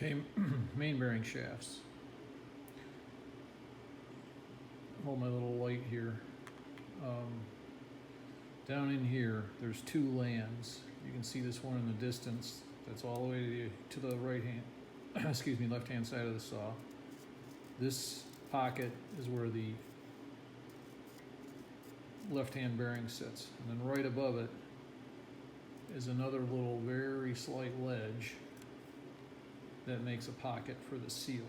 Okay, main bearing shafts. Hold my little light here. Down in here, there's two lands. You can see this one in the distance. That's all the way to the right hand, excuse me, left hand side of the saw. This pocket is where the left hand bearing sits. And then right above it is another little very slight ledge that makes a pocket for the seal.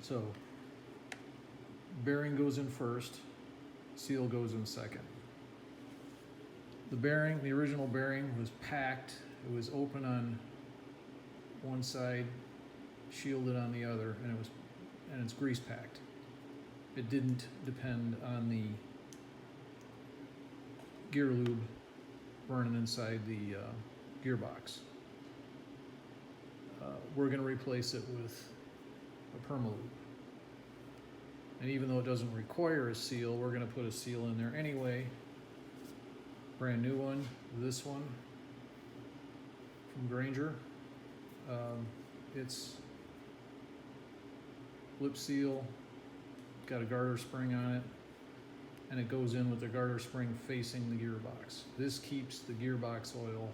So bearing goes in first, seal goes in second. The bearing, the original bearing was packed. It was open on one side, shielded on the other, and it's grease packed. It didn't depend on the gear lube burning inside the gearbox. We're going to replace it with a permalube. And even though it doesn't require a seal, we're going to put a seal in there anyway. Brand new one, this one from Granger. It's lip seal, got a garter spring on it, and it goes in with the garter spring facing the gearbox. This keeps the gearbox oil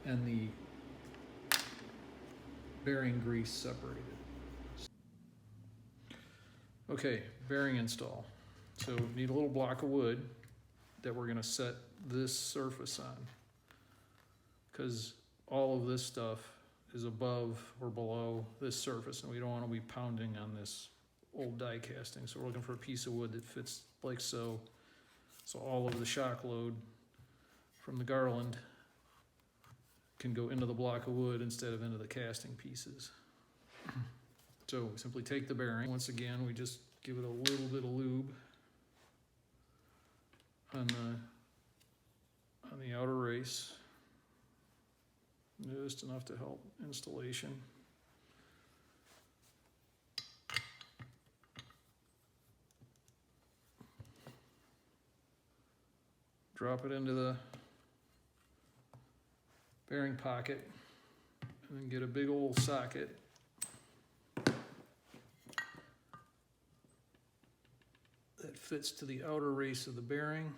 and the bearing grease separated. Okay, bearing install. So need a little block of wood that we're gonna set this surface on, because all of this stuff is above or below this surface, and we don't want to be pounding on this old die casting. So we're looking for a piece of wood that fits like so. So all of the shock load from the garland can go into the block of wood instead of into the casting pieces. So we simply take the bearing. Once again, we just give it a little bit of lube on the outer race, just enough to help installation. Drop it into the bearing pocket, and then get a big old socket. That fits to the outer race of the bearing.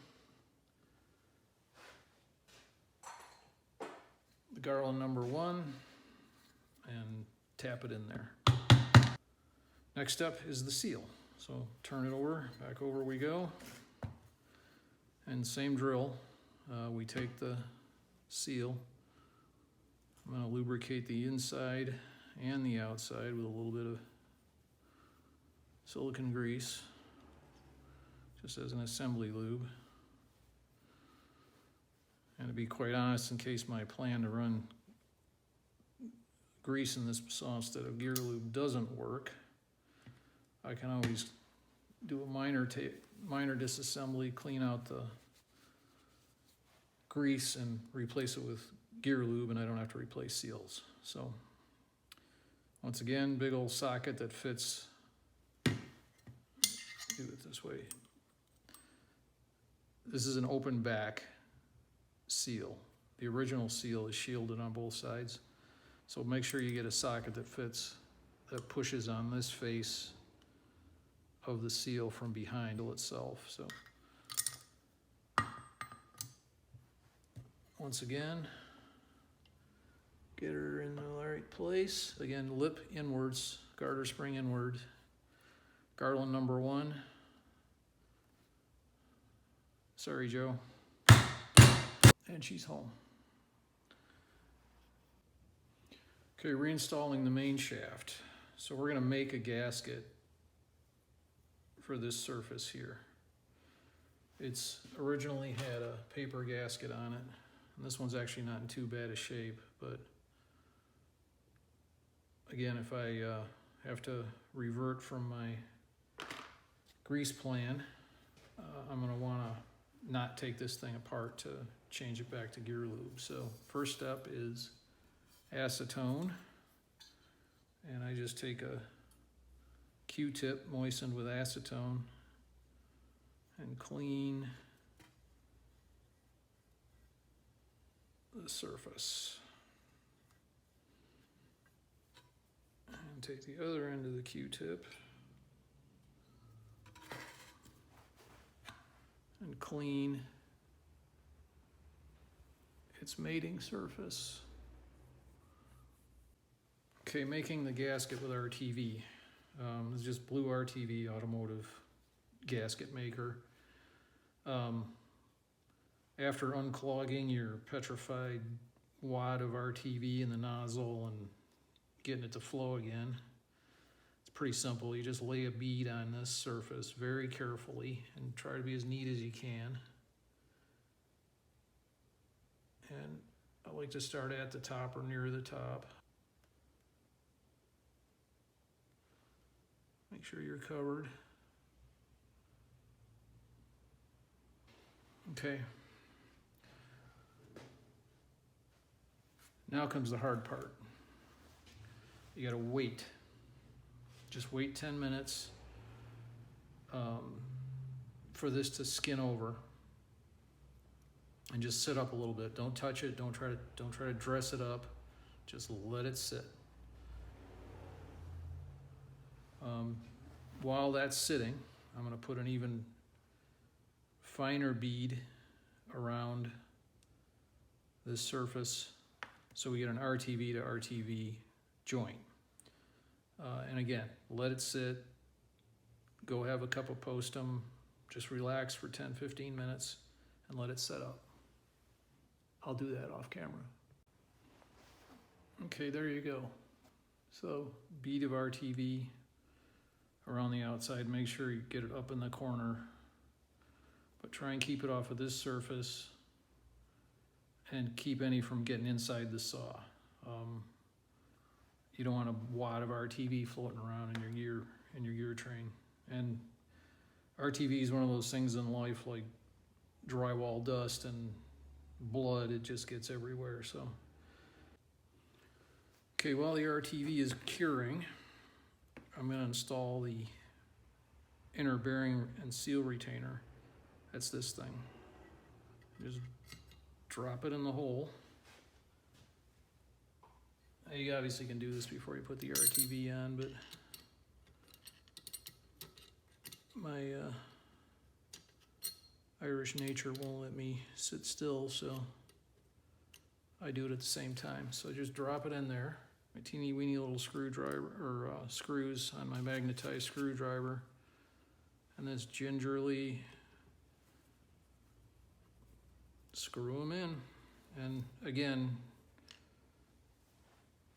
The garland number 1, and tap it in there. Next step is the seal. So turn it over, back over we go. And same drill, we take the seal. I'm going to lubricate the inside and the outside with a little bit of silicone grease, just as an assembly lube. And to be quite honest, in case my plan to run grease in this saw instead of gear lube doesn't work, I can always do a minor disassembly, clean out the grease and replace it with gear lube, and I don't have to replace seals. So once again, big old socket that fits, do it this way. This is an open back seal. The original seal is shielded on both sides. So make sure you get a socket that fits, that pushes on this face of the seal from behind itself. So once again, get her in the right place. Again, lip inwards, garter spring inward. Garland number 1. Sorry, Joe. And she's home. Okay, reinstalling the main shaft. So we're gonna make a gasket for this surface here. It's originally had a paper gasket on it, and this one's actually not in too bad a shape, but again, if I have to revert from my grease plan, I'm gonna wanna not take this thing apart to change it back to gear lube. So first step is acetone, and I just take a Q-tip moistened with acetone and clean the surface. take the other end of the Q-tip and clean its mating surface. Okay, making the gasket with RTV. It's just Blue RTV Automotive gasket maker. After unclogging your petrified wad of RTV in the nozzle and getting it to flow again, it's pretty simple. You just lay a bead on this surface very carefully and try to be as neat as you can. And I like to start at the top or near the top. Make sure you're covered. Okay. Now comes the hard part. You gotta wait. Just wait 10 minutes for this to skin over. And just sit up a little bit. Don't touch it. Don't try to dress it up. Just let it sit. While that's sitting, I'm going to put an even finer bead around this surface so we get an RTV to RTV joint. And again, let it sit. Go have a cup of postum. Just relax for 10-15 minutes and let it set up. I'll do that off camera. Okay, there you go. So, bead of RTV around the outside. Make sure you get it up in the corner, but try and keep it off of this surface and keep any from getting inside the saw. You don't want a wad of RTV floating around in your gear train. And RTV is one of those things in life like drywall dust and blood, it just gets everywhere. So okay, while the RTV is curing, I'm going to install the inner bearing and seal retainer. That's this thing. Just drop it in the hole. Now you obviously can do this before you put the RTV on, but my Irish nature won't let me sit still, so I do it at the same time. So just drop it in there. My teeny weeny little screwdriver, or screws on my magnetized screwdriver, and then gingerly screw them in. And again,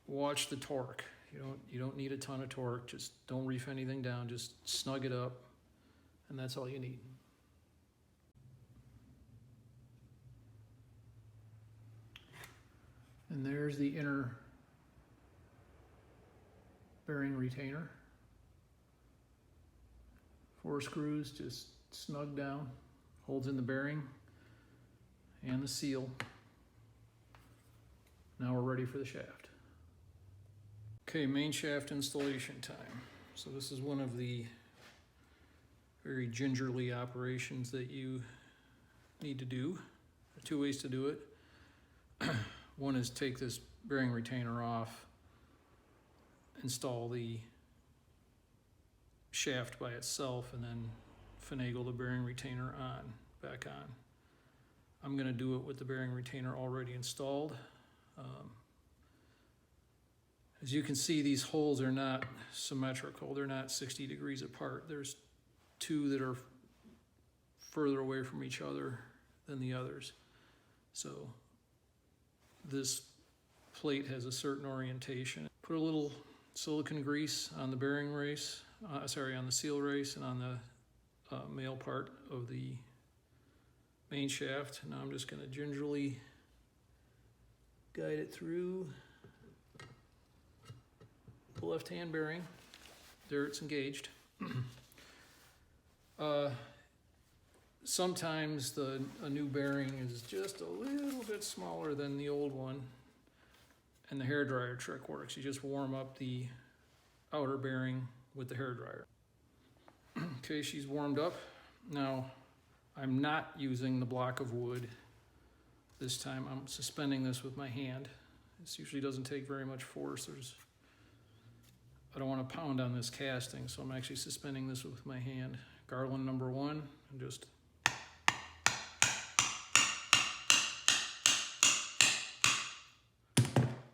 watch the torque. You don't need a ton of torque. Just don't reef anything down. Just snug it up, and that's all you need. And there's the inner bearing retainer. 4 screws just snug down, holds in the bearing and the seal. Now we're ready for the shaft. Okay, main shaft installation time. So this is one of the very gingerly operations that you need to do. There are 2 ways to do it. One is take this bearing retainer off, install the shaft by itself, and then finagle the bearing retainer back on. I'm going to do it with the bearing retainer already installed. As you can see, these holes are not symmetrical. They're not 60 degrees apart. There's 2 that are further away from each other than the others. So this plate has a certain orientation. Put a little silicone grease on the bearing race, on the seal race, and on the male part of the main shaft. Now I'm just going to gingerly guide it through the left-hand bearing. There, it's engaged. Sometimes a new bearing is just a little bit smaller than the old one, and the hairdryer trick works. You just warm up the outer bearing with the hairdryer. Okay, she's warmed up. Now, I'm not using the block of wood this time. I'm suspending this with my hand. This usually doesn't take very much force. I don't want to pound on this casting, so I'm actually suspending this with my hand. Garland number 1, and just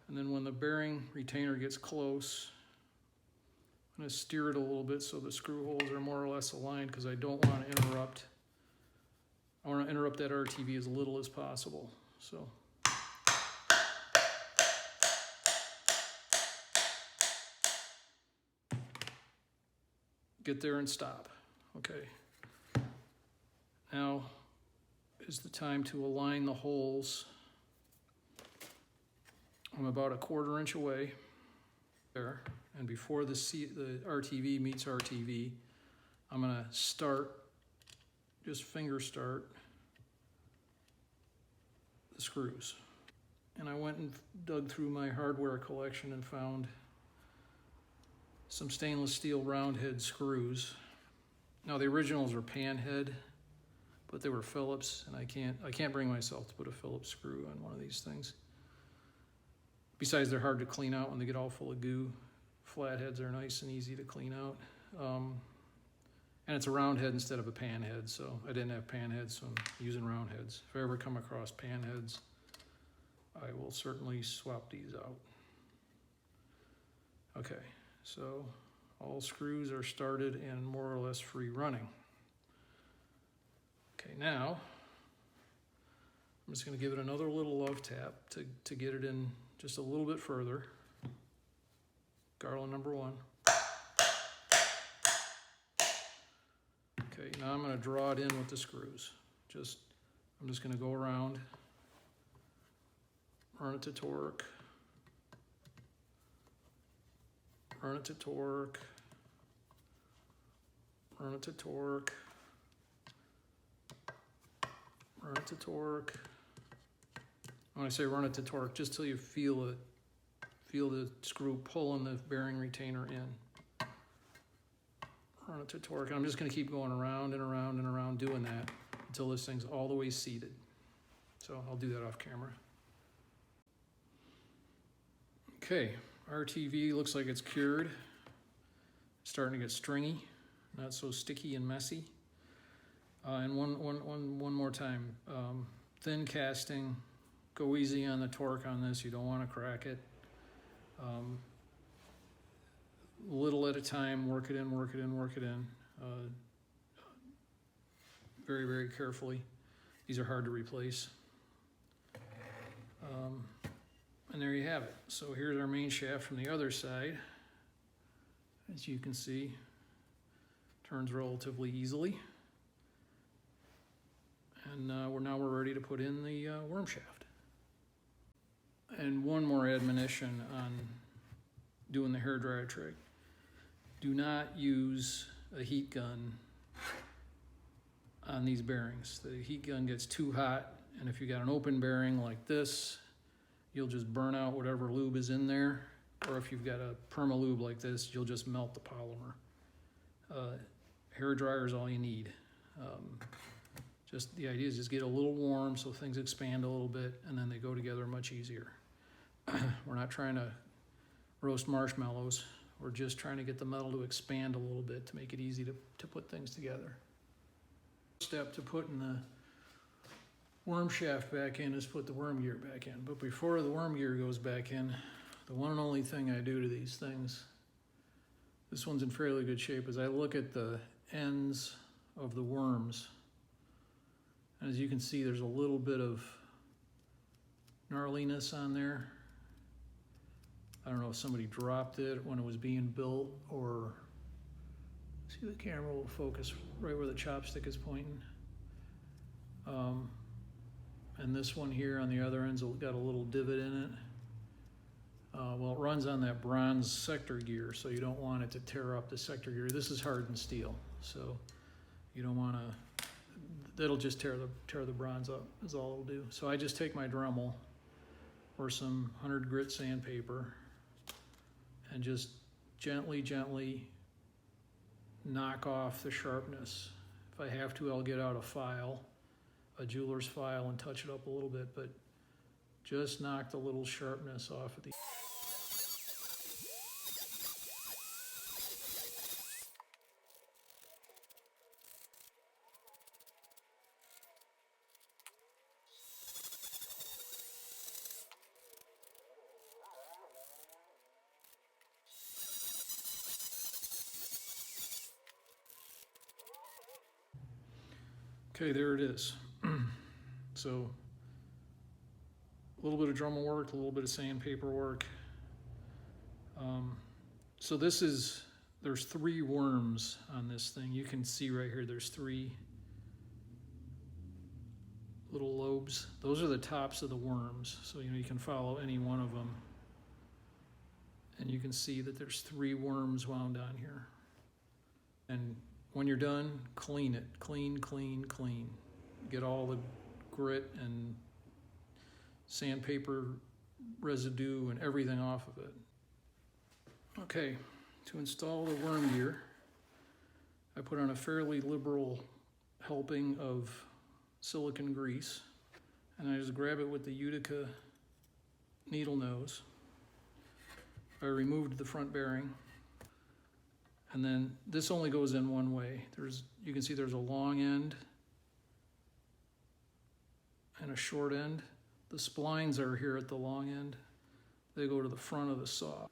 and then when the bearing retainer gets close, I'm going to steer it a little bit so the screw holes are more or less aligned, because I don't want to interrupt. I want to interrupt that RTV as little as possible. So get there and stop. Okay. Now is the time to align the holes. I'm about a 1/4 inch away there, and before the RTV meets RTV, I'm going to start, just finger start the screws. And I went and dug through my hardware collection and found some stainless steel round head screws. Now the originals are pan head, but they were Phillips, and I can't bring myself to put a Phillips screw on one of these things. Besides, they're hard to clean out when they get all full of goo. Flatheads are nice and easy to clean out. And it's a round head instead of a pan head, so I didn't have pan heads, so I'm using round heads. If I ever come across pan heads, I will certainly swap these out. Okay, so all screws are started and more or less free running. Okay, now I'm just going to give it another little love tap to get it in just a little bit further. Garland number 1. Okay, now I'm going to draw it in with the screws. I'm just going to go around, run it to torque, run it to torque, run it to torque, run it to torque. When I say run it to torque, just till you feel the screw pulling the bearing retainer in. Run it to torque. And I'm just going to keep going around and around and around doing that until this thing's all the way seated. So I'll do that off camera. Okay, RTV looks like it's cured. It's starting to get stringy, not so sticky and messy. And one more time, thin casting. Go easy on the torque on this. You don't want to crack it. Little at a time, work it in, work it in, work it in. Very, very carefully. These are hard to replace. And there you have it. So here's our main shaft from the other side. As you can see, turns relatively easily. And now we're ready to put in the worm shaft. And one more admonition on doing the hairdryer trick. Do not use a heat gun on these bearings. The heat gun gets too hot, and if you got an open bearing like this, you'll just burn out whatever lube is in there. Or if you've got a perma-lube like this, you'll just melt the polymer. Hairdryer is all you need. Just the idea is just get a little warm so things expand a little bit, and then they go together much easier. We're not trying to roast marshmallows. We're just trying to get the metal to expand a little bit to make it easy to put things together. Step to putting the worm shaft back in is put the worm gear back in. But before the worm gear goes back in, the one and only thing I do to these things, this one's in fairly good shape, is I look at the ends of the worms. And as you can see, there's a little bit of gnarliness on there. I don't know if somebody dropped it when it was being built, or see, the camera will focus right where the chopstick is pointing. And this one here on the other end's got a little divot in it. Well, it runs on that bronze sector gear, so you don't want it to tear up the sector gear. This is hardened steel, so you don't want to. That'll just tear the bronze up, is all it'll do. So I just take my Dremel or some 100 grit sandpaper and just gently knock off the sharpness. If I have to, I'll get out a file, a jeweler's file, and touch it up a little bit, but just knock the little sharpness off at the Okay, there it is. So a little bit of Dremel work, a little bit of sandpaper work. So there's 3 worms on this thing. You can see right here, there's 3 little lobes. Those are the tops of the worms. So, you can follow any one of them. And you can see that there's 3 worms wound on here. And when you're done, clean it. Clean, clean, clean. Get all the grit and sandpaper residue and everything off of it. Okay, to install the worm gear, I put on a fairly liberal helping of silicone grease, and I just grab it with the Utica needle nose. I removed the front bearing, and then this only goes in one way. You can see there's a long end and a short end. The splines are here at the long end. They go to the front of the saw.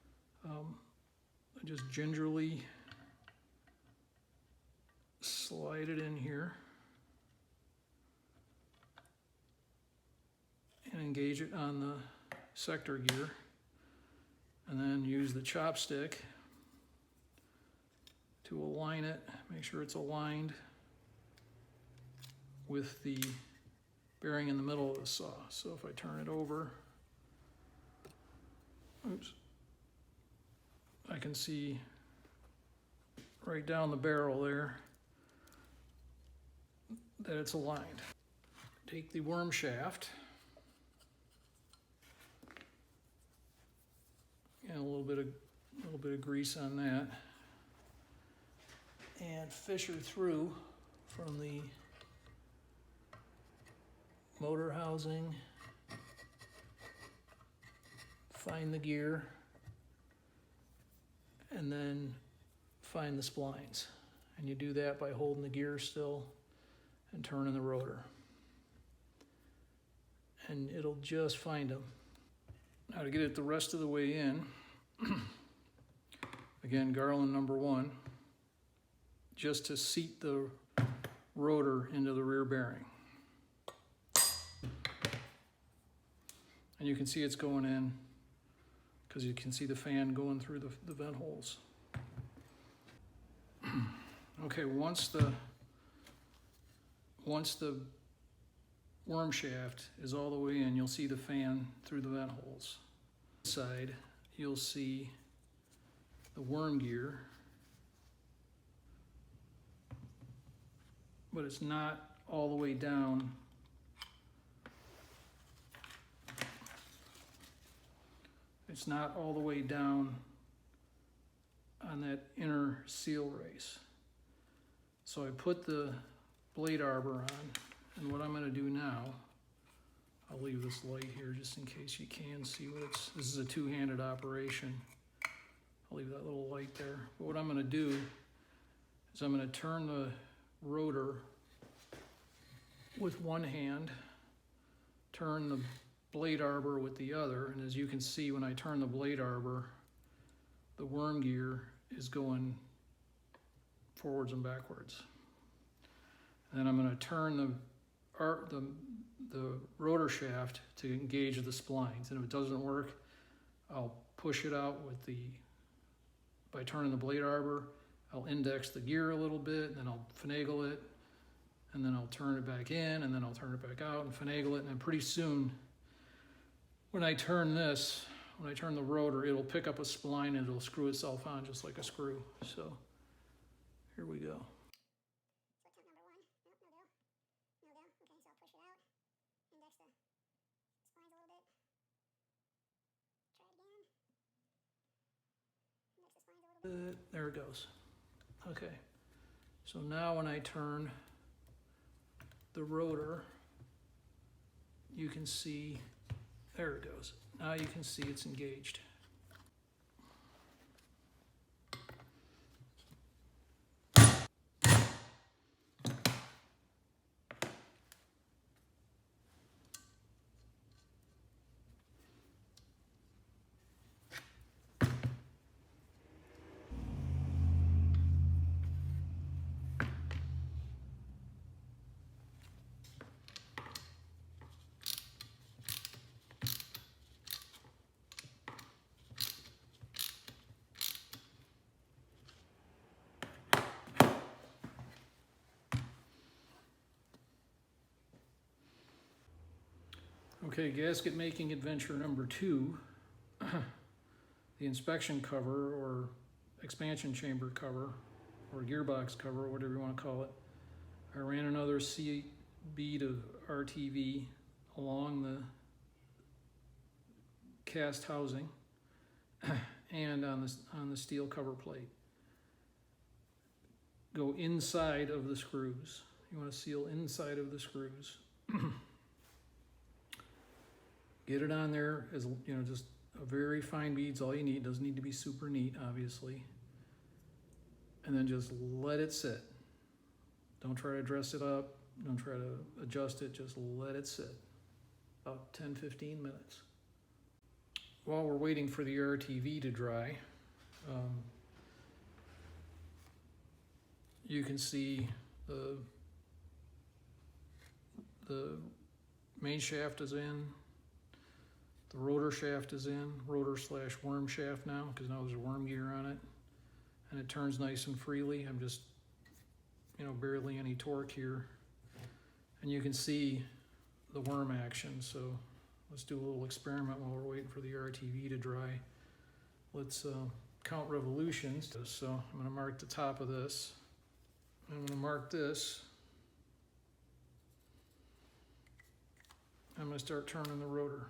I just gingerly slide it in here and engage it on the sector gear, and then use the chopstick to align it, make sure it's aligned with the bearing in the middle of the saw. So if I turn it over, oops, I can see right down the barrel there that it's aligned. Take the worm shaft and a little bit of grease on that, and fisher through from the motor housing, find the gear, and then find the splines. And you do that by holding the gear still and turning the rotor. And it'll just find them. Now to get it the rest of the way in, again, garland number 1, just to seat the rotor into the rear bearing. And you can see it's going in because you can see the fan going through the vent holes. Okay, once the worm shaft is all the way in, you'll see the fan through the vent holes. Side, you'll see the worm gear, but it's not all the way down. It's not all the way down on that inner seal race. So I put the blade arbor on, and what I'm going to do now, I'll leave this light here just in case you can see what this is a two-handed operation. I'll leave that little light there. But what I'm going to do is I'm going to turn the rotor with one hand, turn the blade arbor with the other, and as you can see when I turn the blade arbor, the worm gear is going forwards and backwards. And then I'm going to turn the rotor shaft to engage the splines, and if it doesn't work, I'll push it out by turning the blade arbor. I'll index the gear a little bit, and then I'll finagle it, and then I'll turn it back in, and then I'll turn it back out and finagle it, and then pretty soon when I turn the rotor, it'll pick up a spline and it'll screw itself on just like a screw. So here we go. There it goes. Okay, so now when I turn the rotor, you can see, there it goes. Now you can see it's engaged. Okay, gasket making adventure number 2. The inspection cover or expansion chamber cover or gearbox cover, or whatever you want to call it. I ran another C bead of RTV along the cast housing and on the steel cover plate. Go inside of the screws. You want to seal inside of the screws. Get it on there as, you know, just a very fine beads, all you need. Doesn't need to be super neat, obviously. And then just let it sit. Don't try to dress it up. Don't try to adjust it. Just let it sit. About 10-15 minutes. While we're waiting for the RTV to dry, you can see the main shaft is in. The rotor shaft is in, rotor/worm shaft now, because now there's a worm gear on it. And it turns nice and freely. I'm just, you know, barely any torque here. And you can see the worm action. So let's do a little experiment while we're waiting for the RTV to dry. Let's count revolutions. So I'm gonna mark the top of this. I'm gonna mark this. I'm gonna start turning the rotor.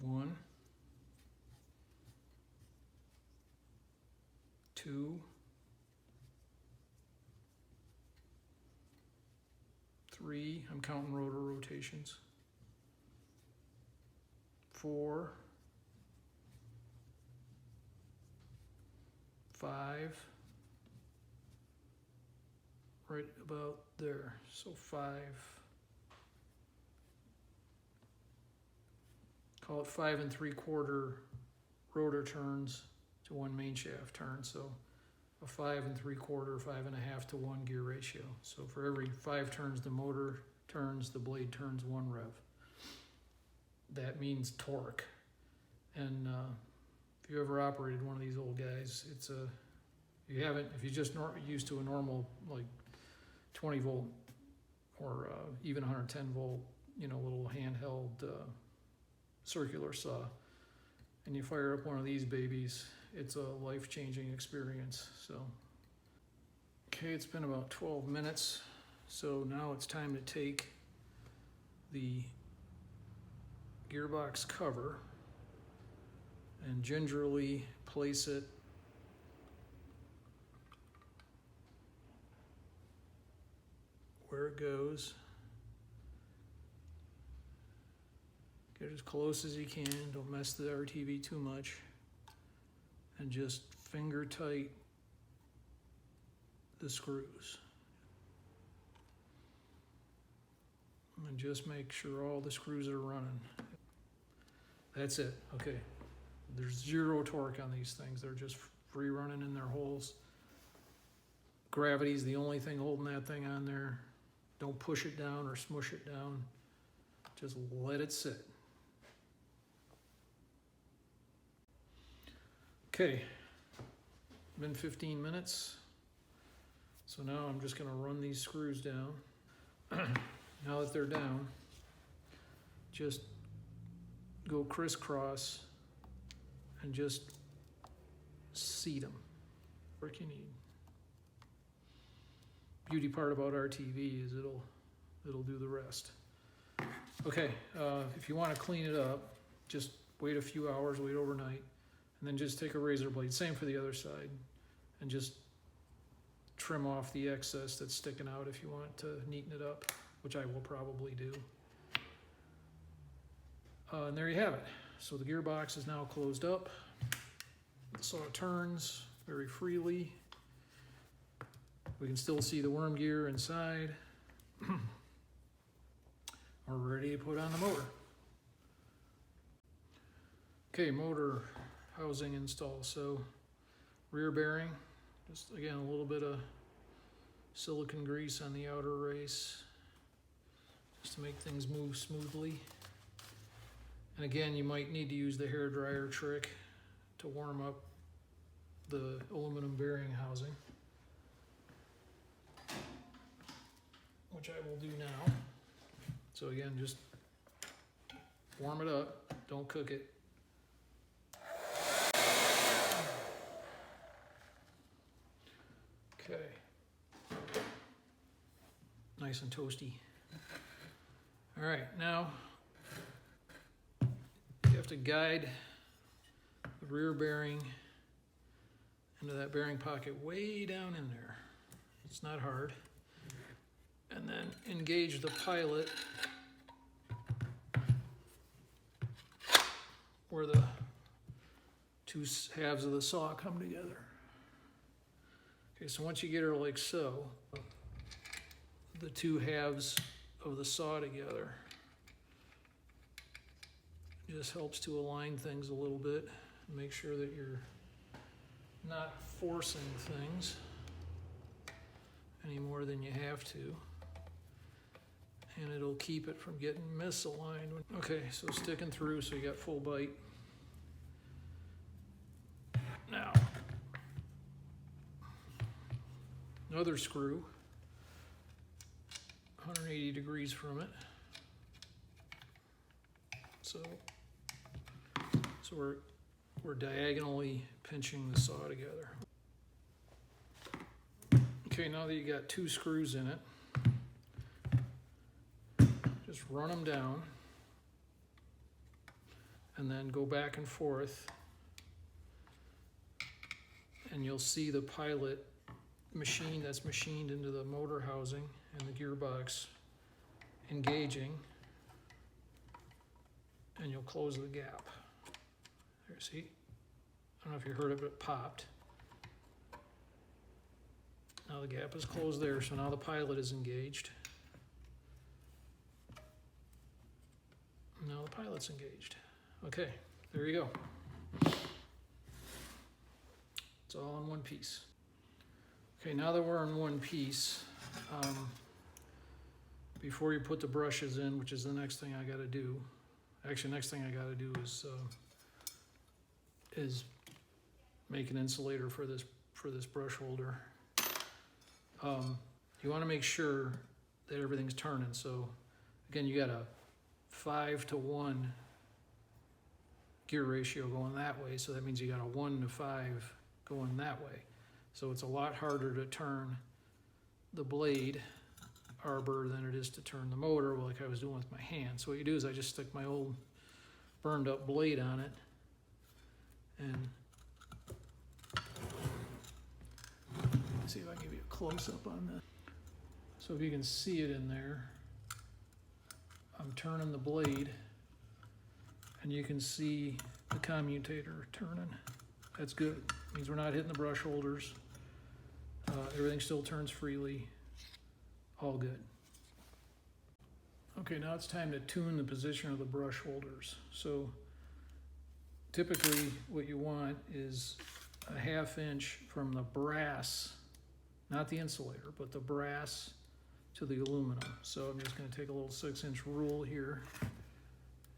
1, 2, 3, I'm counting rotor rotations. 4, 5, right about there, so 5. Call it 5 3/4 rotor turns to 1 main shaft turn. So a 5 3/4, 5.5 to 1 gear ratio. So for every 5 turns the motor turns, the blade turns 1 rev. That means torque. And if you ever operated one of these old guys, it's a, if you just used to a normal like 20 volt or even 110 volt, you know, little handheld circular saw, and you fire up one of these babies, it's a life-changing experience. So okay, it's been about 12 minutes, so now it's time to take the gearbox cover and gingerly place it where it goes. Get as close as you can, don't mess the RTV too much, and just finger tight the screws. And just make sure all the screws are running. That's it, okay. There's 0 torque on these things, they're just free running in their holes. Gravity's the only thing holding that thing on there. Don't push it down or smush it down, just let it sit. Okay, been 15 minutes. So now I'm just gonna run these screws down. Now that they're down, just go crisscross and just seat them. Work you need. Beauty part about RTV is it'll do the rest. Okay, if you want to clean it up, just wait a few hours, wait overnight, and then just take a razor blade, same for the other side, and just trim off the excess that's sticking out if you want to neaten it up, which I will probably do. And there you have it. So the gearbox is now closed up. The saw turns very freely. We can still see the worm gear inside. We're ready to put on the motor. Okay, motor housing install. So rear bearing, just again a little bit of silicone grease on the outer race just to make things move smoothly. And again, you might need to use the hairdryer trick to warm up the aluminum bearing housing. which I will do now. So again, just warm it up, don't cook it. Okay. Nice and toasty. All right, now you have to guide the rear bearing into that bearing pocket way down in there. It's not hard. And then engage the pilot where the two halves of the saw come together. Okay, so once you get her like so, the two halves of the saw together, it just helps to align things a little bit, make sure that you're not forcing things any more than you have to, and it'll keep it from getting misaligned. Okay, so sticking through, so you got full bite. Now, another screw, 180 degrees from it. So we're diagonally pinching the saw together. Okay, now that you got two screws in it, just run them down and then go back and forth, and you'll see the pilot machine that's machined into the motor housing and the gearbox engaging, and you'll close the gap. There, see? I don't know if you heard it, but it popped. Now the gap is closed there, so now the pilot is engaged. Now the pilot's engaged. Okay, there you go. It's all in one piece. Okay, now that we're in one piece, before you put the brushes in, which is the next thing I gotta do, actually next thing I gotta do is make an insulator for this brush holder. You wanna make sure that everything's turning. So again, you got a 5-to-1 gear ratio going that way, so that means you got a 1-to-5 going that way. So it's a lot harder to turn the blade arbor than it is to turn the motor, like I was doing with my hand. So what you do is I just stick my old burned up blade on it, and let's see if I can give you a close up on that. So if you can see it in there, I'm turning the blade, and you can see the commutator turning. That's good. It means we're not hitting the brush holders. Everything still turns freely. All good. Okay, now it's time to tune the position of the brush holders. So typically what you want is a 1/2 inch from the brass, not the insulator, but the brass to the aluminum. So I'm just going to take a little 6-inch rule here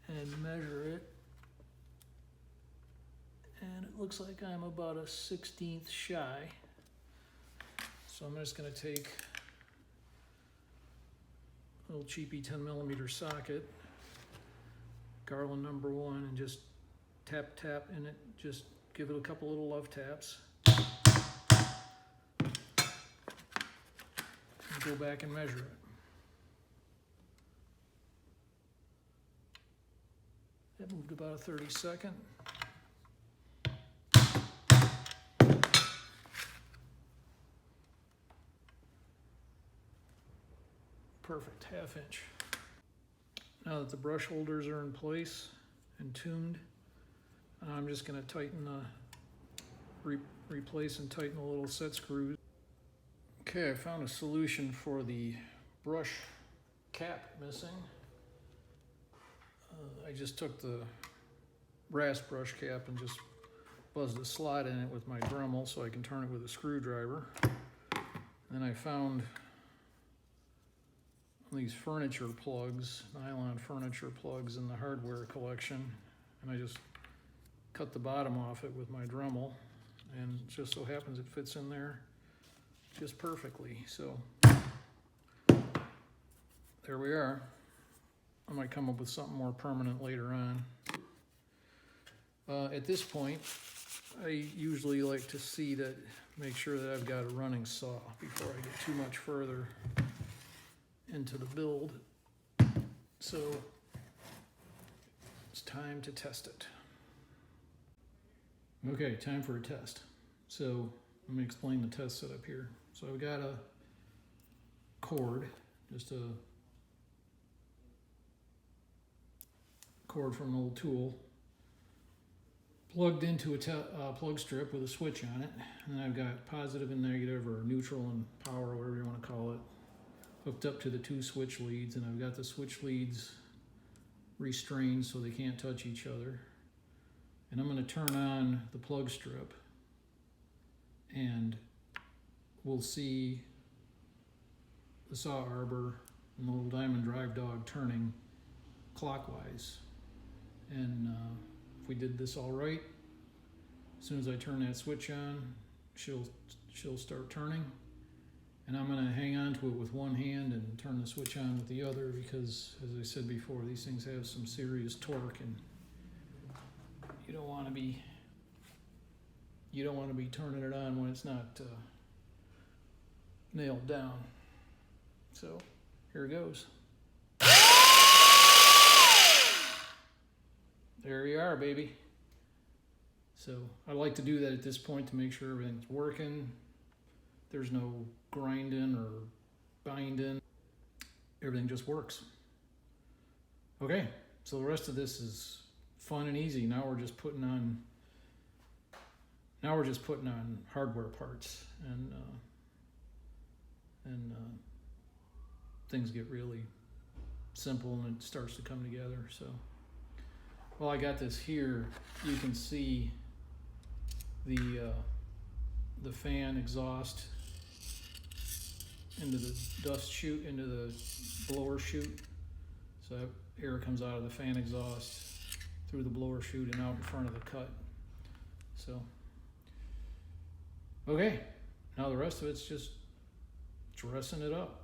and measure it. And it looks like I'm about a 1/16 shy. So I'm just going to take a little cheapy 10mm socket, Garland number 1, and just tap in it. Just give it a couple little love taps. And go back and measure it. That moved about a 32nd. Perfect, 1/2 inch. Now that the brush holders are in place and tuned, I'm just going to tighten replace and tighten the little set screws. Okay, I found a solution for the brush cap missing. I just took the brass brush cap and just buzzed a slot in it with my Dremel so I can turn it with a screwdriver. Then I found these furniture plugs, nylon furniture plugs in the hardware collection, and I just cut the bottom off it with my Dremel, and it just so happens it fits in there just perfectly. So there we are. I might come up with something more permanent later on. At this point, I usually like to see that, make sure that I've got a running saw before I get too much further into the build. So it's time to test it. Okay, time for a test. So let me explain the test setup here. So I've got a cord, just a cord from an old tool, plugged into a plug strip with a switch on it, and then I've got positive and negative, or neutral and power, whatever you want to call it, hooked up to the two switch leads, and I've got the switch leads restrained so they can't touch each other. And I'm going to turn on the plug strip, and we'll see the saw arbor and the little diamond drive dog turning clockwise. And if we did this all right, as soon as I turn that switch on, she'll start turning. And I'm going to hang on to it with one hand and turn the switch on with the other, because, as I said before, these things have some serious torque, and you don't want to be turning it on when it's not nailed down. So here it goes. There you are, baby. So I like to do that at this point to make sure everything's working. There's no grinding or binding. Everything just works. Okay, so the rest of this is fun and easy. Now we're just putting on hardware parts, and things get really simple and it starts to come together. So while I got this here, you can see the fan exhaust into the dust chute, into the blower chute. So air comes out of the fan exhaust through the blower chute and out in front of the cut. So, okay, now the rest of it's just dressing it up.